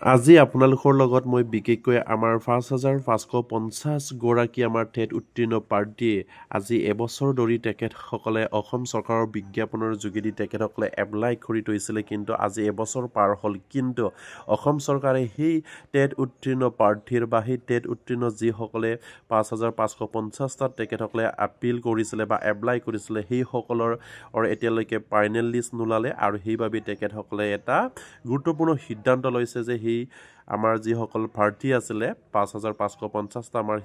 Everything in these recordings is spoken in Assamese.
আজি আপোনালোকৰ লগত মই বিশেষকৈ আমাৰ ৫,৫৫০ গৰাকী আমাৰ টেট উত্তীৰ্ণ প্ৰাৰ্থীয়ে আজি এবছৰ ধৰি তেখেতসকলে অসম চৰকাৰৰ বিজ্ঞাপনৰ যোগেদি তেখেতসকলে এপ্লাই কৰি থৈছিলে, কিন্তু আজি এবছৰ পাৰ হ'ল। কিন্তু অসম চৰকাৰে সেই টেট উত্তীৰ্ণ প্ৰাৰ্থীৰ বা সেই টেট উত্তীৰ্ণ যিসকলে ৫,৫৫০টাত তেখেতসকলে আপিল কৰিছিলে বা এপ্লাই কৰিছিলে, সেইসকলৰ এতিয়ালৈকে ফাইনেল লিষ্ট নোলালে। আৰু সেইবাবে তেখেতসকলে এটা গুৰুত্বপূৰ্ণ সিদ্ধান্ত লৈছে যে সেই আমাৰ যিসকল প্ৰাৰ্থী আছিলে ৫,৫৫০টা আমাৰ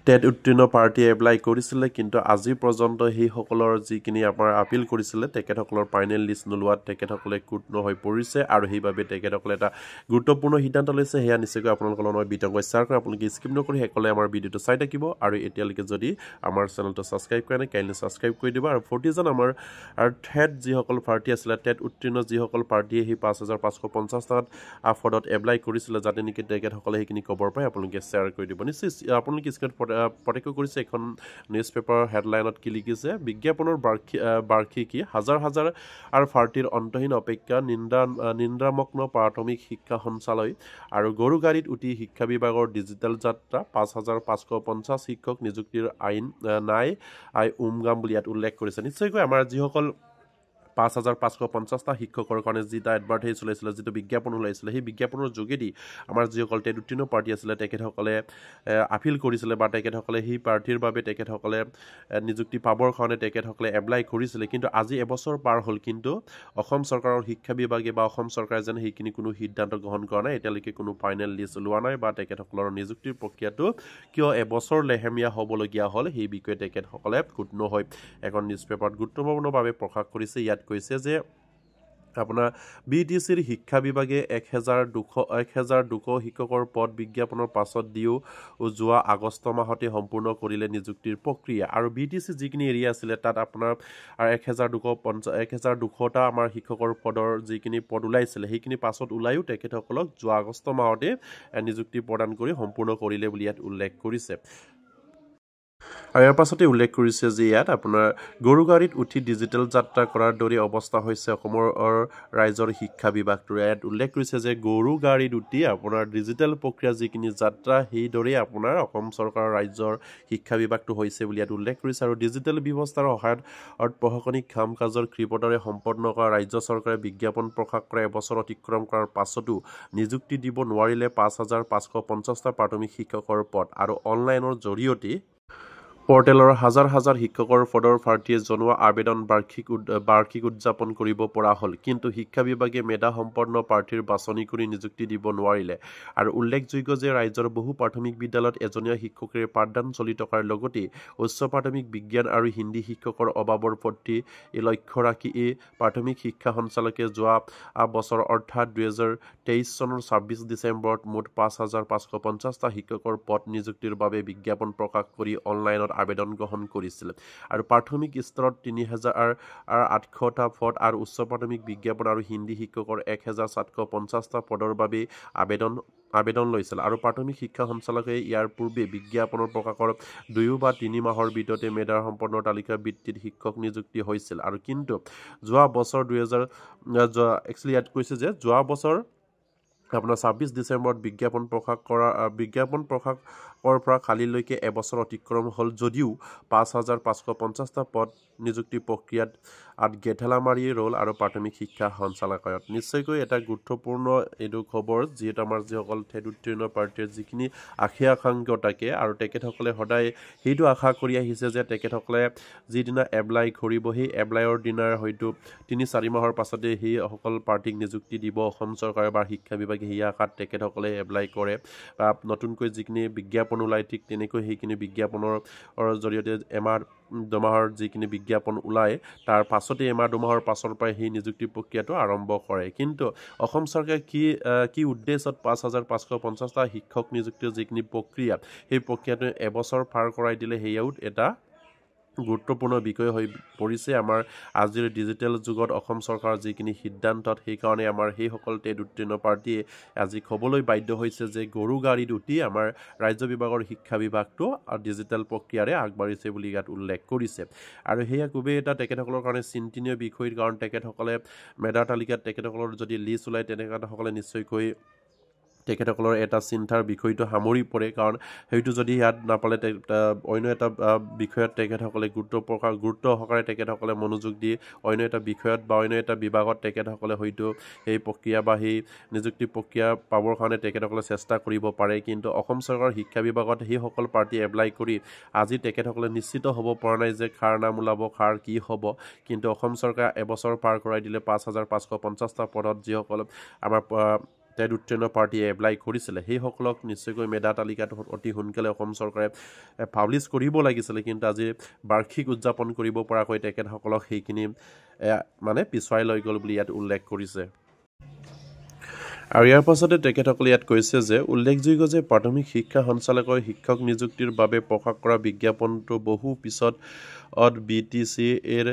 টেট উত্তীৰ্ণ প্ৰাৰ্থীয়ে এপ্লাই কৰিছিলে, কিন্তু আজি পৰ্যন্ত সেইসকলৰ যিখিনি আমাৰ আপিল কৰিছিলে তেখেতসকলৰ ফাইনেল লিষ্ট নোলোৱাত তেখেতসকলে কুটন হৈ পৰিছে। আৰু সেইবাবে তেখেতসকলে এটা গুৰুত্বপূৰ্ণ সিদ্ধান্ত লৈছে। সেয়া নিশ্চয়কৈ আপোনালোকৰ মই বিতংকৈ শ্বেয়াৰ কৰি আপোনালোকে স্কিপ নকৰি সকলোৱে আমাৰ ভিডিঅ'টো চাই থাকিব। আৰু এতিয়ালৈকে যদি আমাৰ চেনেলটো ছাবস্ক্ৰাইব কৰা নাই কাইণ্ডলি ছাবস্ক্ৰাইব কৰি দিব। আৰু 40জন আমাৰ টেট যিসকল প্ৰাৰ্থী আছিলে, টেট উত্তীৰ্ণ যিসকল প্ৰাৰ্থীয়ে সেই ৫,৫৫০টাত পদত এপ্লাই কৰিছিলে, যাতে নেকি তেখেতসকলে সেইখিনি খবৰ পায় আপোনালোকে শ্বেয়াৰ কৰি দিব। নিশ্চয় আপোনালোকে স্ক্ৰীণত প্ৰত্যক্ষ কৰিছে এখন নিউজ পেপাৰৰ হেডলাইনত কি লিখিছে, বিজ্ঞাপনৰ বাৰ্ষিকী হাজাৰ হাজাৰ আৰু প্ৰাৰ্থীৰ অন্তহীন অপেক্ষা, নিন্দামগ্ন প্ৰাথমিক শিক্ষা সঞ্চালয় আৰু গৰু গাড়ীত উঠি শিক্ষা বিভাগৰ ডিজিটেল যাত্ৰা, ৫,৫৫০ শিক্ষক নিযুক্তিৰ আইন নাই উমগাম বুলি ইয়াত উল্লেখ কৰিছে। নিশ্চয়কৈ আমাৰ যিসকল ৫,৫৫০টা শিক্ষকৰ কাৰণে যিটা এডভাৰটাইজ ওলাইছিলে, যিটো বিজ্ঞাপন ওলাইছিলে, সেই বিজ্ঞাপনৰ যোগেদি আমাৰ যিসকল টেট উত্তীৰ্ণ প্ৰাৰ্থী আছিলে তেখেতসকলে আপিল কৰিছিলে বা তেখেতসকলে সেই প্ৰাৰ্থীৰ বাবে তেখেতসকলে নিযুক্তি পাবৰ কাৰণে তেখেতসকলে এপ্লাই কৰিছিলে। কিন্তু আজি এবছৰ পাৰ হ'ল, কিন্তু অসম চৰকাৰৰ শিক্ষা বিভাগে বা অসম চৰকাৰে যেন সেইখিনি কোনো সিদ্ধান্ত গ্ৰহণ কৰা নাই। এতিয়ালৈকে কোনো ফাইনেল লিষ্ট ওলোৱা নাই বা তেখেতসকলৰ নিযুক্তিৰ প্ৰক্ৰিয়াটো কিয় এবছৰ লেহেমীয়া হ'বলগীয়া হ'ল, সেই বিষয়ে তেখেতসকলে কুটন হৈ এখন নিউজ পেপাৰত গুৰুত্বপূৰ্ণভাৱে প্ৰকাশ কৰিছে। ইয়াত কৈছে যে আপোনাৰ BTCৰ শিক্ষা বিভাগে ১,২০০ শিক্ষকৰ পদ বিজ্ঞাপনৰ পাছত দিও যোৱা আগষ্ট মাহতে সম্পূৰ্ণ কৰিলে নিযুক্তিৰ প্ৰক্ৰিয়া। আৰু BTC যিখিনি এৰিয়া আছিলে তাত আপোনাৰ ১,২০০টা আমাৰ শিক্ষকৰ পদৰ যিখিনি পদ ওলাইছিলে সেইখিনি পাছত ওলায়ো তেখেতসকলক যোৱা আগষ্ট মাহতে নিযুক্তি প্ৰদান কৰি সম্পূৰ্ণ কৰিলে বুলি ইয়াত উল্লেখ কৰিছে। আৰু ইয়াৰ পাছতে উল্লেখ কৰিছে যে ইয়াত আপোনাৰ গৰু গাড়ীত উঠি ডিজিটেল যাত্ৰা কৰাৰ দৰে অৱস্থা হৈছে অসমৰ ৰাইজৰ শিক্ষা বিভাগটোৰ। ইয়াত উল্লেখ কৰিছে যে গৰু গাড়ীত উঠি আপোনাৰ ডিজিটেল প্ৰক্ৰিয়া যিখিনি যাত্ৰা, সেইদৰে আপোনাৰ অসম চৰকাৰৰ ৰাজ্যৰ শিক্ষা বিভাগটো হৈছে বুলি ইয়াত উল্লেখ কৰিছে। আৰু ডিজিটেল ব্যৱস্থাৰ সহায়ত প্ৰশাসনিক কাম কাজৰ ক্ষীপ্ৰতাৰে সম্পন্ন কৰা ৰাজ্য চৰকাৰে বিজ্ঞাপন প্ৰকাশ কৰা এবছৰ অতিক্ৰম কৰাৰ পাছতো নিযুক্তি দিব নোৱাৰিলে ৫,৫৫০টা প্ৰাথমিক শিক্ষকৰ পদ। আৰু অনলাইনৰ জৰিয়তে পৰ্টেলৰ হাজাৰ হাজাৰ শিক্ষকৰ পদৰ প্ৰাৰ্থীয়ে জনোৱা আবেদন বাৰ্ষিক উদযাপন কৰিব পৰা হ'ল, কিন্তু শিক্ষা বিভাগে মেধাসম্পন্ন প্ৰাৰ্থীৰ বাছনি কৰি নিযুক্তি দিব নোৱাৰিলে। আৰু উল্লেখযোগ্য যে ৰাজ্যৰ বহু প্ৰাথমিক বিদ্যালয়ত এজনীয়া শিক্ষকেৰে পাঠদান চলি থকাৰ লগতে উচ্চ প্ৰাথমিক বিজ্ঞান আৰু হিন্দী শিক্ষকৰ অভাৱৰ প্ৰতি লক্ষ্য ৰাখি এই প্ৰাথমিক শিক্ষা সঞ্চালকে যোৱা বছৰ অৰ্থাৎ ২০২৩ চনৰ ২৬ ডিচেম্বৰত মুঠ ৫,৫৫০টা শিক্ষকৰ পদ নিযুক্তিৰ বাবে বিজ্ঞাপন প্ৰকাশ কৰি অনলাইনত আবেদন গ্ৰহণ কৰিছিল। আৰু প্ৰাথমিক স্তৰত ৩,৮০০টা পদ আৰু উচ্চ প্ৰাথমিক বিজ্ঞাপন আৰু হিন্দী শিক্ষকৰ ১,৭৫০টা পদৰ বাবে আবেদন লৈছিল। আৰু প্ৰাথমিক শিক্ষা সঞ্চালকে ইয়াৰ পূৰ্বে বিজ্ঞাপনৰ প্ৰকাশৰ ২ বা ৩ মাহৰ ভিতৰতে মেধাসম্পন্নৰ তালিকাৰ ভিত্তিত শিক্ষক নিযুক্তি হৈছিল। আৰু কিন্তু যোৱা বছৰ ইয়াত কৈছে যে যোৱা বছৰ আপোনাৰ ২৬ ডিচেম্বৰত বিজ্ঞাপন প্ৰকাশৰ পৰা কালিলৈকে এবছৰ অতিক্ৰম হ'ল যদিও ৫,৫৫০টা পদ নিযুক্তি প্ৰক্ৰিয়াত গেঠেলামাৰি ৰ'ল আৰু প্ৰাথমিক শিক্ষা সঞ্চালকালয়ত। নিশ্চয়কৈ এটা গুৰুত্বপূৰ্ণ এইটো খবৰ, যিহেতু আমাৰ যিসকল টেট উত্তীৰ্ণ প্ৰাৰ্থীৰ যিখিনি আকাংক্ষা থাকে আৰু তেখেতসকলে সদায় সেইটো আশা কৰি আহিছে যে তেখেতসকলে যিদিনা এপ্লাই কৰিব সেই এপ্লাইৰ দিনাৰ হয়তো ৩-৪ মাহৰ পাছতে সেইসকল প্ৰাৰ্থীক নিযুক্তি দিব অসম চৰকাৰে বা শিক্ষা বিভাগে। সেই আশাত তেখেতসকলে এপ্লাই কৰে বা নতুনকৈ যিখিনি বিজ্ঞাপন ওলায় ঠিক তেনেকৈ সেইখিনি বিজ্ঞাপনৰ জৰিয়তে এমাহ দুমাহৰ যিখিনি বিজ্ঞাপন ওলায় তাৰ পাছতে এমাহ দুমাহৰ পাছৰ পৰাই সেই নিযুক্তি প্ৰক্ৰিয়াটো আৰম্ভ কৰে। কিন্তু অসম চৰকাৰে কি উদ্দেশ্যত ৫,৫৫০টা শিক্ষক নিযুক্তিৰ যিখিনি প্ৰক্ৰিয়া সেই প্ৰক্ৰিয়াটো এবছৰ পাৰ কৰাই দিলে, সেয়াও এটা গুৰুত্বপূৰ্ণ বিষয় হৈ পৰিছে আমাৰ আজিৰ ডিজিটেল যুগত অসম চৰকাৰৰ যিখিনি সিদ্ধান্তত। সেইকাৰণে আমাৰ সেইসকল টেট উত্তীৰ্ণ প্ৰাৰ্থীয়ে আজি ক'বলৈ বাধ্য হৈছে যে গৰু গাড়ীত উঠি আমাৰ ৰাজ্য বিভাগৰ শিক্ষা বিভাগটো ডিজিটেল প্ৰক্ৰিয়াৰে আগবাঢ়িছে বুলি ইয়াত উল্লেখ কৰিছে। আৰু সেয়া খুবেই এটা তেখেতসকলৰ কাৰণে চিন্তনীয় বিষয়, কাৰণ তেখেতসকলে মেধাৰ তালিকাত তেখেতসকলৰ যদি লিষ্ট ওলায় তেখেতসকলে নিশ্চয়কৈ তেখেতসকলৰ এটা চিন্তাৰ বিষয়টো সামৰি পৰে কাৰণ সেইটো যদি ইয়াত নাপালে অন্য এটা বিষয়ত তেখেতসকলে গুৰুত্ব সহকাৰে তেখেতসকলে মনোযোগ দি অন্য এটা বিষয়ত বা অন্য এটা বিভাগত তেখেতসকলে হয়তো সেই প্ৰক্ৰিয়া বা সেই নিযুক্তি প্ৰক্ৰিয়া পাবৰ কাৰণে তেখেতসকলে চেষ্টা কৰিব পাৰে কিন্তু অসম চৰকাৰৰ শিক্ষা বিভাগত সেইসকল প্ৰাৰ্থী এপ্লাই কৰি আজি তেখেতসকলে নিশ্চিত হ'ব পৰা নাই যে কাৰ নাম ওলাব কাৰ কি হ'ব কিন্তু অসম চৰকাৰে এবছৰ পাৰ কৰাই দিলে ৫,৫৫০টা পদত যিসকল আমাৰ টেট উত্তীৰ্ণ পাৰ্টীয়ে এপ্লাই কৰিছিলে সেইসকলক নিশ্চয়কৈ মেধা তালিকাটো অতি সোনকালে অসম চৰকাৰে পাব্লিছ কৰিব লাগিছিলে কিন্তু আজি বাৰ্ষিক উদযাপন কৰিব পৰাকৈ তেখেতসকলক সেইখিনি মানে পিছুৱাই লৈ গ'ল বুলি ইয়াত উল্লেখ কৰিছে আৰু ইয়াৰ পাছতে তেখেতসকলে ইয়াত কৈছে যে উল্লেখযোগ্য যে প্ৰাথমিক শিক্ষা সঞ্চালকৰ শিক্ষক নিযুক্তিৰ বাবে প্ৰকাশ কৰা বিজ্ঞাপনটো বহু পিছত BTC-ৰ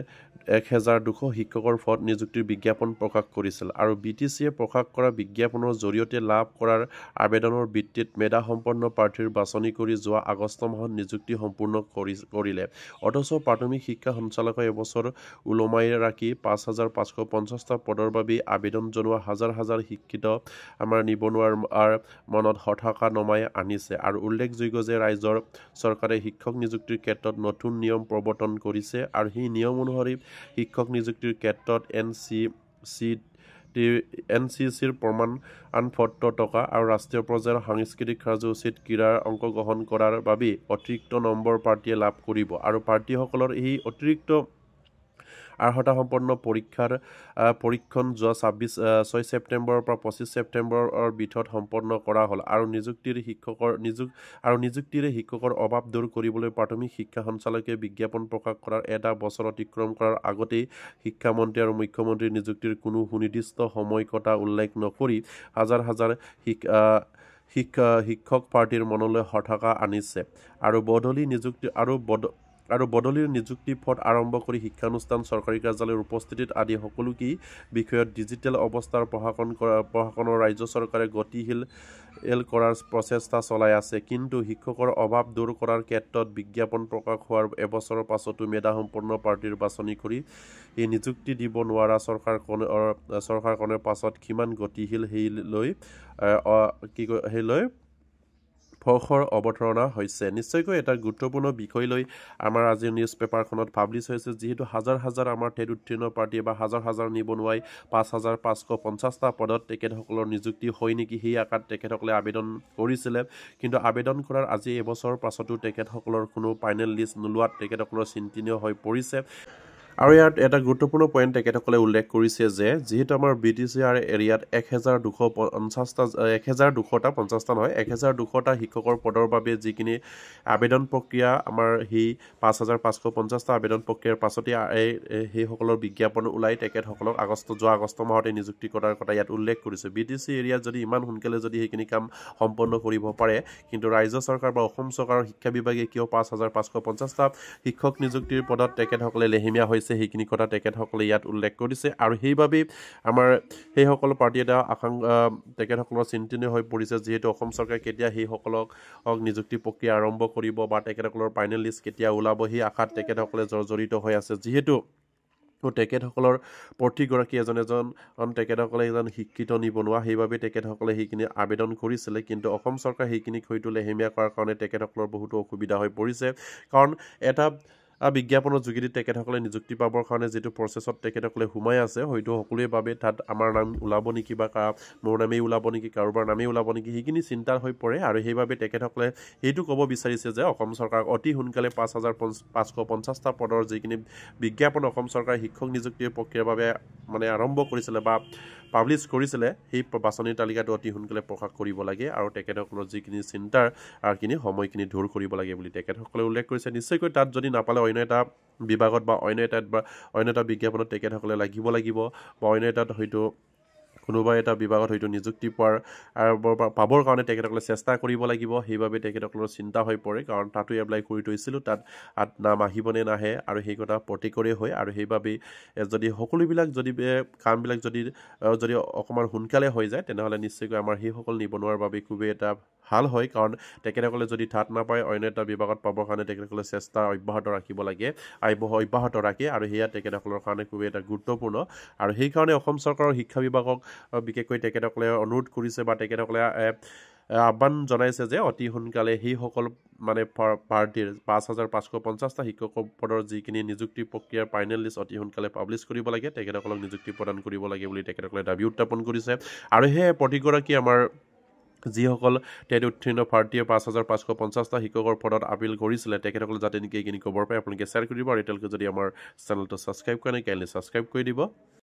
১,২০০ শিক্ষকৰ পদ নিযুক্তিৰ বিজ্ঞাপন প্ৰকাশ কৰিছিল আৰু BTC-য়ে প্ৰকাশ কৰা বিজ্ঞাপনৰ জৰিয়তে লাভ কৰাৰ আবেদনৰ ভিত্তিত মেধাসম্পন্ন প্ৰাৰ্থীৰ বাছনি কৰি যোৱা আগষ্ট মাহত নিযুক্তি সম্পূৰ্ণ কৰিলে অথচ প্ৰাথমিক শিক্ষা সঞ্চালকে এবছৰ ওলমাই ৰাখি ৫,৫৫০টা পদৰ বাবে আবেদন জনোৱা হাজাৰ হাজাৰ শিক্ষিত আমাৰ নিবনুৱাৰ মনত হতাশা নমাই আনিছে আৰু উল্লেখযোগ্য যে ৰাজ্যৰ চৰকাৰে শিক্ষক নিযুক্তিৰ ক্ষেত্ৰত নতুন নিয়ম প্ৰৱৰ্তন কৰিছে আৰু সেই নিয়ম অনুসৰি শিক্ষক নিযুক্তিৰ ক্ষেত্ৰত NCCৰ প্ৰমাণপত্ৰ টকা আৰু ৰাষ্ট্ৰীয় পৰ্যায়ৰ সাংস্কৃতিক কাৰ্যসূচীত ক্ৰীড়াৰ অংশগ্ৰহণ কৰাৰ বাবে অতিৰিক্ত নম্বৰ প্ৰাৰ্থীয়ে লাভ কৰিব আৰু প্ৰাৰ্থীসকলৰ এই অতিৰিক্ত আৰ্হতা সম্পন্ন পৰীক্ষণ যোৱা 6 ছেপ্টেম্বৰৰ পৰা 25 ছেপ্টেম্বৰৰ ভিতৰত সম্পন্ন কৰা হ'ল আৰু নিযুক্তিৰে শিক্ষকৰ অভাৱ দূৰ কৰিবলৈ প্ৰাথমিক শিক্ষা সঞ্চালকে বিজ্ঞাপন প্ৰকাশ কৰাৰ এটা বছৰ অতিক্ৰম কৰাৰ আগতেই শিক্ষামন্ত্ৰী আৰু মুখ্যমন্ত্ৰীৰ নিযুক্তিৰ কোনো সুনিৰ্দিষ্ট সময়কটা উল্লেখ নকৰি হাজাৰ হাজাৰ শিক্ষক প্ৰাৰ্থীৰ মনলৈ হতাশা আনিছে আৰু বদলিৰ নিযুক্তি পথ আৰম্ভ কৰি শিক্ষানুষ্ঠান চৰকাৰী কাৰ্যালয়ৰ উপস্থিতিত আদি সকলোকেই বিষয়ত ডিজিটেল অৱস্থাৰ প্ৰশাসনৰ ৰাজ্য চৰকাৰে গতিশীল কৰাৰ প্ৰচেষ্টা চলাই আছে কিন্তু শিক্ষকৰ অভাৱ দূৰ কৰাৰ ক্ষেত্ৰত বিজ্ঞাপন প্ৰকাশ হোৱাৰ এবছৰৰ পাছতো মেধাসম্পন্ন প্ৰাৰ্থীৰ বাছনি কৰি এই নিযুক্তি দিব নোৱাৰা চৰকাৰখনৰ পাছত কিমান গতিশীল সেইলৈ ফখৰ অৱতাৰণা হৈছে নিশ্চয়কৈ এটা গুৰুত্বপূৰ্ণ বিষয় লৈ আমাৰ আজিৰ নিউজ পেপাৰখনত পাব্লিছ হৈছে যিহেতু হাজাৰ হাজাৰ আমাৰ টেট উত্তীৰ্ণ প্ৰাৰ্থী বা হাজাৰ হাজাৰ নিবনুৱাই ৫,৫৫০টা পদত তেখেতসকলৰ নিযুক্তি হয় নেকি সেই আকাৰত তেখেতসকলে আবেদন কৰিছিলে কিন্তু আবেদন কৰাৰ আজি এবছৰৰ পাছতো তেখেতসকলৰ কোনো ফাইনেল লিষ্ট নোলোৱাত তেখেতসকলৰ চিন্তনীয় হৈ পৰিছে আৰু ইয়াত এটা গুৰুত্বপূৰ্ণ পইণ্ট তেখেতসকলে উল্লেখ কৰিছে যে যিহেতু আমাৰ BTCR এৰিয়াত 1,250টা শিক্ষকৰ পদৰ বাবে যিখিনি আবেদন প্ৰক্ৰিয়া আমাৰ সেই ৫,৫৫০টা আবেদন প্ৰক্ৰিয়াৰ পাছতে সেইসকলৰ বিজ্ঞাপন ওলাই তেখেতসকলক যোৱা আগষ্ট মাহতে নিযুক্তি কৰাৰ কথা ইয়াত উল্লেখ কৰিছে BTC এৰিয়াত যদি ইমান সোনকালে যদি সেইখিনি কাম সম্পন্ন কৰিব পাৰে কিন্তু ৰাজ্য চৰকাৰ বা অসম চৰকাৰৰ শিক্ষা বিভাগে কিয় ৫,৫৫০টা শিক্ষক নিযুক্তিৰ পদত তেখেতসকলে লেহেমীয়া হৈছে সেইখিনি কথা তেখেতসকলে ইয়াত উল্লেখ কৰিছে আৰু সেইবাবেই আমাৰ সেইসকল পাৰ্টি এটা তেখেতসকলৰ চিন্তনীয় হৈ পৰিছে যিহেতু অসম চৰকাৰে কেতিয়া সেইসকলক নিযুক্তি প্ৰক্ৰিয়া আৰম্ভ কৰিব বা তেখেতসকলৰ ফাইনেল লিষ্ট কেতিয়া ওলাব সেই আশাত তেখেতসকলে জৰ্জৰিত হৈ আছে যিহেতু তেখেতসকলৰ প্ৰতিগৰাকী তেখেতসকলে এজন শিক্ষিত নিবনুৱা সেইবাবে তেখেতসকলে সেইখিনি আবেদন কৰিছিলে কিন্তু অসম চৰকাৰে সেইখিনিক হয়তো লেহেমীয়া কৰাৰ কাৰণে তেখেতসকলৰ বহুতো অসুবিধা হৈ পৰিছে কাৰণ এটা বিজ্ঞাপনৰ যোগেদি তেখেতসকলে নিযুক্তি পাবৰ কাৰণে যিটো প্ৰচেছত তেখেতসকলে সোমাই আছে হয়তো সকলোৰে বাবে তাত আমাৰ নাম ওলাব নেকি বা মোৰ নামেই ওলাব নেকি কাৰোবাৰ নামেই ওলাব নেকি সেইখিনি চিন্তাৰ হৈ পৰে আৰু সেইবাবে তেখেতসকলে সেইটো ক'ব বিচাৰিছে যে অসম চৰকাৰক অতি সোনকালে ৫,৫৫০টা পদৰ যিখিনি বিজ্ঞাপন অসম চৰকাৰে শিক্ষক নিযুক্তিৰ প্ৰক্ৰিয়াৰ বাবে মানে আৰম্ভ কৰিছিলে বা পাব্লিছ কৰিছিলে সেই বাছনিৰ তালিকাটো অতি সোনকালে প্ৰকাশ কৰিব লাগে আৰু তেখেতসকলৰ যিখিনি চিন্তাৰ সময়খিনি দূৰ কৰিব লাগে বুলি তেখেতসকলে উল্লেখ কৰিছে নিশ্চয়কৈ তাত যদি নাপালে অন্য এটা বিভাগত বা অন্য এটা বিজ্ঞাপনত তেখেতসকলে লাগিব বা অন্য এটাত হয়তো কোনোবা এটা বিভাগত হয়তো নিযুক্তি পাবৰ কাৰণে তেখেতসকলে চেষ্টা কৰিব লাগিব সেইবাবে তেখেতসকলৰ চিন্তা হৈ পৰে কাৰণ তাতো এপ্লাই কৰি থৈছিলোঁ তাত নাম আহিবনে নাহে আৰু সেই কথা প্ৰতিকৰে হয় আৰু সেইবাবে যদি সকলোবিলাক যদি কামবিলাক যদি অকণমান সোনকালে হৈ যায় তেনেহ'লে নিশ্চয়কৈ আমাৰ সেইসকল নিবনুৱাৰ বাবে খুবেই এটা ভাল হয় কাৰণ তেখেতসকলে যদি ঠাত নাপায় অন্য এটা বিভাগত পাবৰ কাৰণে তেখেতসকলে চেষ্টা অব্যাহত ৰাখে আৰু সেয়া তেখেতসকলৰ কাৰণে খুবেই এটা গুৰুত্বপূৰ্ণ আৰু সেইকাৰণে অসম চৰকাৰৰ শিক্ষা বিভাগক বিশেষকৈ তেখেতসকলে অনুৰোধ কৰিছে বা তেখেতসকলে আহ্বান জনাইছে যে অতি সোনকালে সেইসকল মানে পাৰ্টিৰ 5,550টা শিক্ষকৰ পদৰ যিখিনি নিযুক্তি প্ৰক্ৰিয়াৰ ফাইনেল লিষ্ট অতি সোনকালে পাব্লিছ কৰিব লাগে তেখেতসকলক নিযুক্তি প্ৰদান কৰিব লাগে বুলি তেখেতসকলে দাবী উত্থাপন কৰিছে আৰু সেয়ে প্ৰতিগৰাকী আমাৰ যিসকল টেট উত্তীৰ্ণ প্ৰাৰ্থীয়ে 5,550টা শিক্ষকৰ পদত আপিল কৰিছিলে তেখেতসকলে যাতে নেকি এইখিনি খবৰ পায় আপোনালোকে শ্বেয়াৰ কৰি দিব আৰু এতিয়ালৈকে যদি আমাৰ চেনেলটো ছাবস্ক্ৰাইব কৰা নাই কাইণ্ডলি ছাবস্ক্ৰাইব কৰি দিব